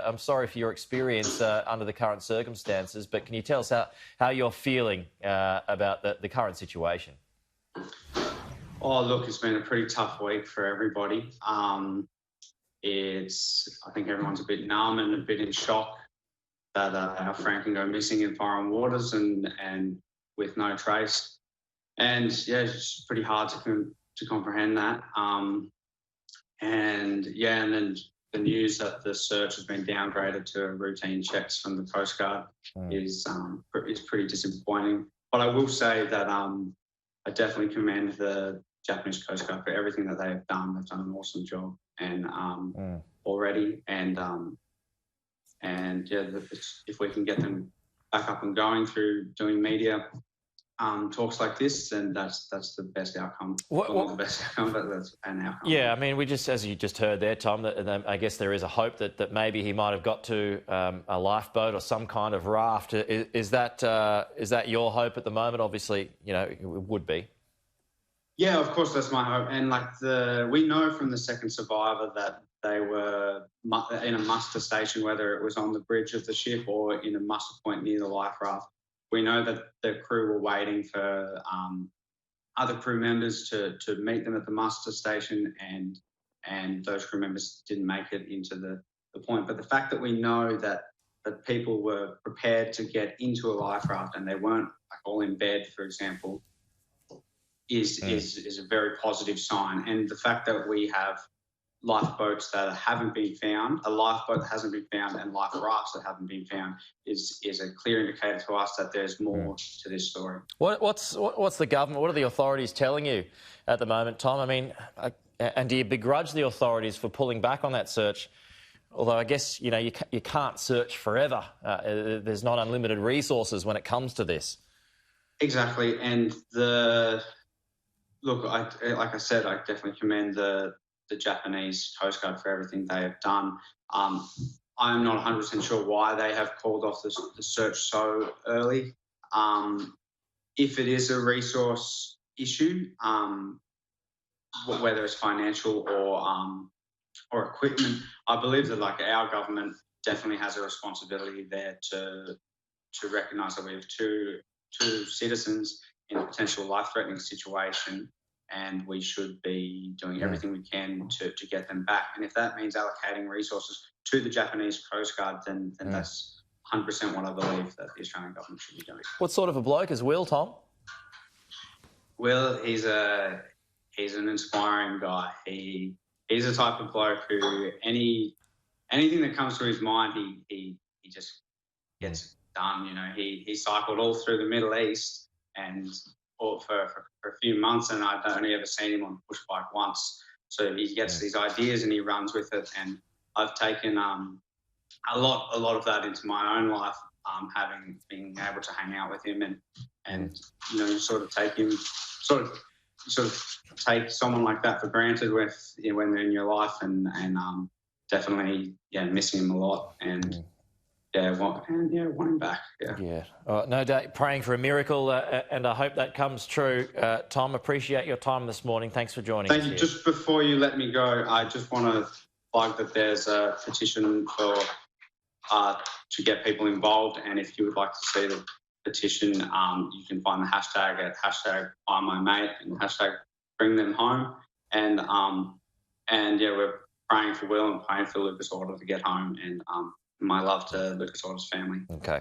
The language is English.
I'm sorry for your experience under the current circumstances, but can you tell us how you're feeling about the current situation? Oh, look, it's been a pretty tough week for everybody. I think everyone's a bit numb and a bit in shock that our friend can go missing in foreign waters and with no trace. And yeah, it's just pretty hard to comprehend that. And then the news that the search has been downgraded to routine checks from the coastguard is pretty disappointing. But I will say that I definitely commend the Japanese coastguard for everything that they have done. They've done an awesome job already. And yeah, if we can get them back up and going through doing media talks like this, then that's the best outcome. The best outcome, but that's an outcome. Yeah, I mean, as you just heard there, Tom, that I guess there is a hope that maybe he might have got to a lifeboat or some kind of raft. Is that your hope at the moment? Obviously, you know, it would be. Yeah, of course, that's my hope. And we know from the second survivor that they were in a muster station, whether it was on the bridge of the ship or in a muster point near the life raft. We know that the crew were waiting for other crew members to meet them at the muster station, and those crew members didn't make it into the point. But the fact that we know that people were prepared to get into a life raft and they weren't all in bed, for example, is a very positive sign. And the fact that we have lifeboats that haven't been found, a lifeboat that hasn't been found, and life rafts that haven't been found is a clear indicator to us that there's more to this story. What's the government, what are the authorities telling you at the moment, Tom? I mean, and do you begrudge the authorities for pulling back on that search? Although I guess, you know, you can't search forever. There's not unlimited resources when it comes to this. Exactly. And look, like I said, I definitely commend the Japanese Coast Guard for everything they have done. I'm not 100% sure why they have called off the search so early. If it is a resource issue, whether it's financial or equipment, I believe that our government definitely has a responsibility there to recognise that we have two citizens in a potential life-threatening situation, and we should be doing everything we can to get them back. And if that means allocating resources to the Japanese Coast Guard, then that's 100% what I believe that the Australian government should be doing. What sort of a bloke is Will, Tom? Will, he's an inspiring guy. He's the type of bloke who anything that comes to his mind, he just gets done. You know, he cycled all through the Middle East and for a few months, and I've only ever seen him on push bike once. So he gets these ideas and he runs with it. And I've taken a lot of that into my own life, being able to hang out with him and you know, sort of take someone like that for granted when they're in your life, and definitely missing him a lot. And want him back. No doubt praying for a miracle, and I hope that comes true. Tom, appreciate your time this morning. Thanks for joining us. Thank you. Just before you let me go, I just want to plug that there's a petition to get people involved, and if you would like to see the petition, you can find the hashtag at #FindMyMate and #BringThemHome. And we're praying for Will and praying for Lukas Orda to get home, and my love to Lukas Orda's family. Okay.